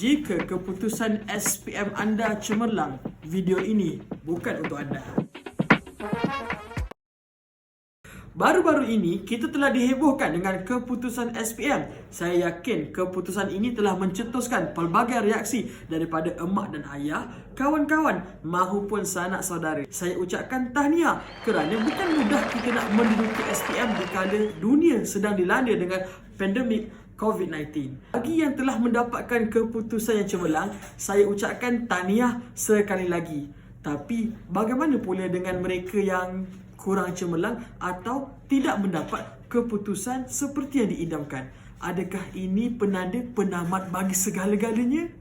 Jika keputusan SPM anda cemerlang, video ini bukan untuk anda. Baru-baru ini, kita telah dihebohkan dengan keputusan SPM. Saya yakin keputusan ini telah mencetuskan pelbagai reaksi daripada emak dan ayah, kawan-kawan mahupun sanak saudara. Saya ucapkan tahniah kerana bukan mudah kita nak menduduki SPM dikala dunia sedang dilanda dengan pandemik COVID-19. Bagi yang telah mendapatkan keputusan yang cemerlang, saya ucapkan tahniah sekali lagi. Tapi bagaimana pula dengan mereka yang kurang cemerlang atau tidak mendapat keputusan seperti yang diidamkan? Adakah ini penanda penamat bagi segala-galanya?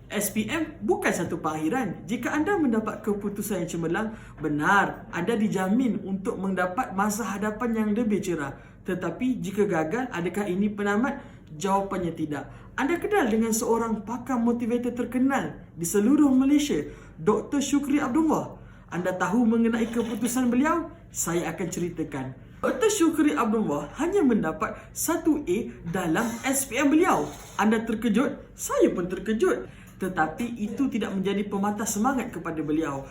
SPM bukan satu pengakhiran. Jika anda mendapat keputusan yang cemerlang, benar, anda dijamin untuk mendapat masa hadapan yang lebih cerah. Tetapi jika gagal, adakah ini penamat? Jawapannya tidak. Anda kenal dengan seorang pakar motivator terkenal di seluruh Malaysia, Dr. Shukri Abdullah. Anda tahu mengenai keputusan beliau? Saya akan ceritakan. Dr. Shukri Abdullah hanya mendapat 1A dalam SPM beliau. Anda terkejut? Saya pun terkejut. Tetapi itu tidak menjadi pematah semangat kepada beliau.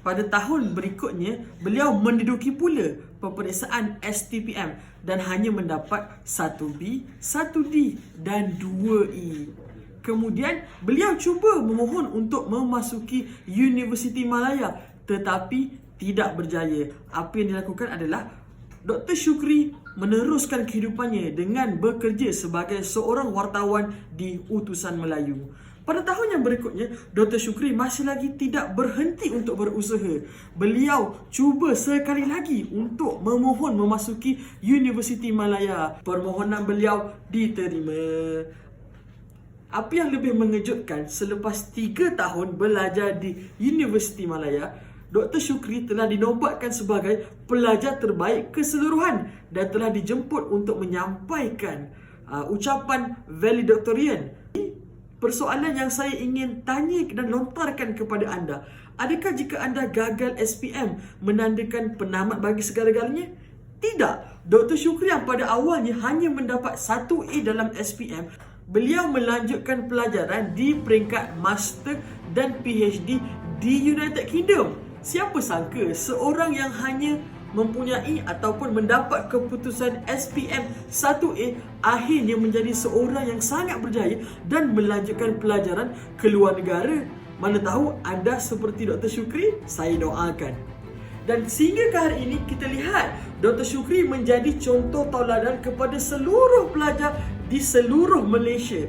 Pada tahun berikutnya, beliau menduduki pula peperiksaan STPM dan hanya mendapat 1B, 1D dan 2E. Kemudian, beliau cuba memohon untuk memasuki Universiti Malaya tetapi tidak berjaya. Apa yang dilakukan adalah Dr. Shukri meneruskan kehidupannya dengan bekerja sebagai seorang wartawan di Utusan Melayu. Pada tahun yang berikutnya, Dr. Shukri masih lagi tidak berhenti untuk berusaha. Beliau cuba sekali lagi untuk memohon memasuki Universiti Malaya. Permohonan beliau diterima. Apa yang lebih mengejutkan, selepas 3 tahun belajar di Universiti Malaya, Dr. Shukri telah dinobatkan sebagai pelajar terbaik keseluruhan dan telah dijemput untuk menyampaikan ucapan valedictorian. Persoalan yang saya ingin tanya dan lontarkan kepada anda, adakah jika anda gagal SPM menandakan penamat bagi segala-galanya? Tidak. Dr. Shukri yang pada awalnya hanya mendapat 1A dalam SPM, beliau melanjutkan pelajaran di peringkat Master dan PhD di United Kingdom. Siapa sangka seorang yang hanya mempunyai ataupun mendapat keputusan SPM 1A akhirnya menjadi seorang yang sangat berjaya dan melanjutkan pelajaran ke luar negara. Mana tahu anda seperti Dr. Shukri, saya doakan. Dan sehingga ke hari ini kita lihat Dr. Shukri menjadi contoh tauladan kepada seluruh pelajar di seluruh Malaysia.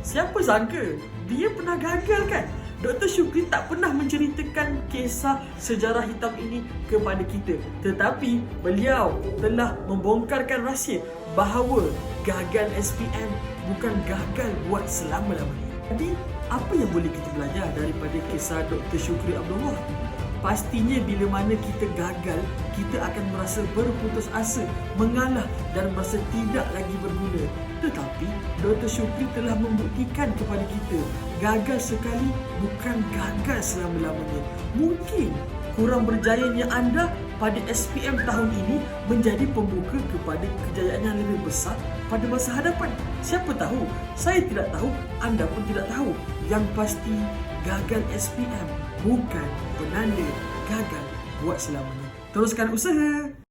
Siapa sangka dia pernah gagal kan? Dr. Shukri tak pernah menceritakan kisah sejarah hitam ini kepada kita. Tetapi beliau telah membongkarkan rahsia bahawa gagal SPM bukan gagal buat selama-lamanya. Jadi, apa yang boleh kita belajar daripada kisah Dr. Shukri Abdullah? Pastinya bila mana kita gagal, kita akan merasa berputus asa, mengalah dan merasa tidak lagi berguna. Tetapi Dr. Shukri telah membuktikan kepada kita, gagal sekali bukan gagal selama-lamanya. Mungkin kurang berjayanya anda pada SPM tahun ini menjadi pembuka kepada kejayaan yang lebih besar pada masa hadapan. Siapa tahu? Saya tidak tahu, anda pun tidak tahu. Yang pasti, gagal SPM bukan penanda gagal buat selamanya. Teruskan usaha.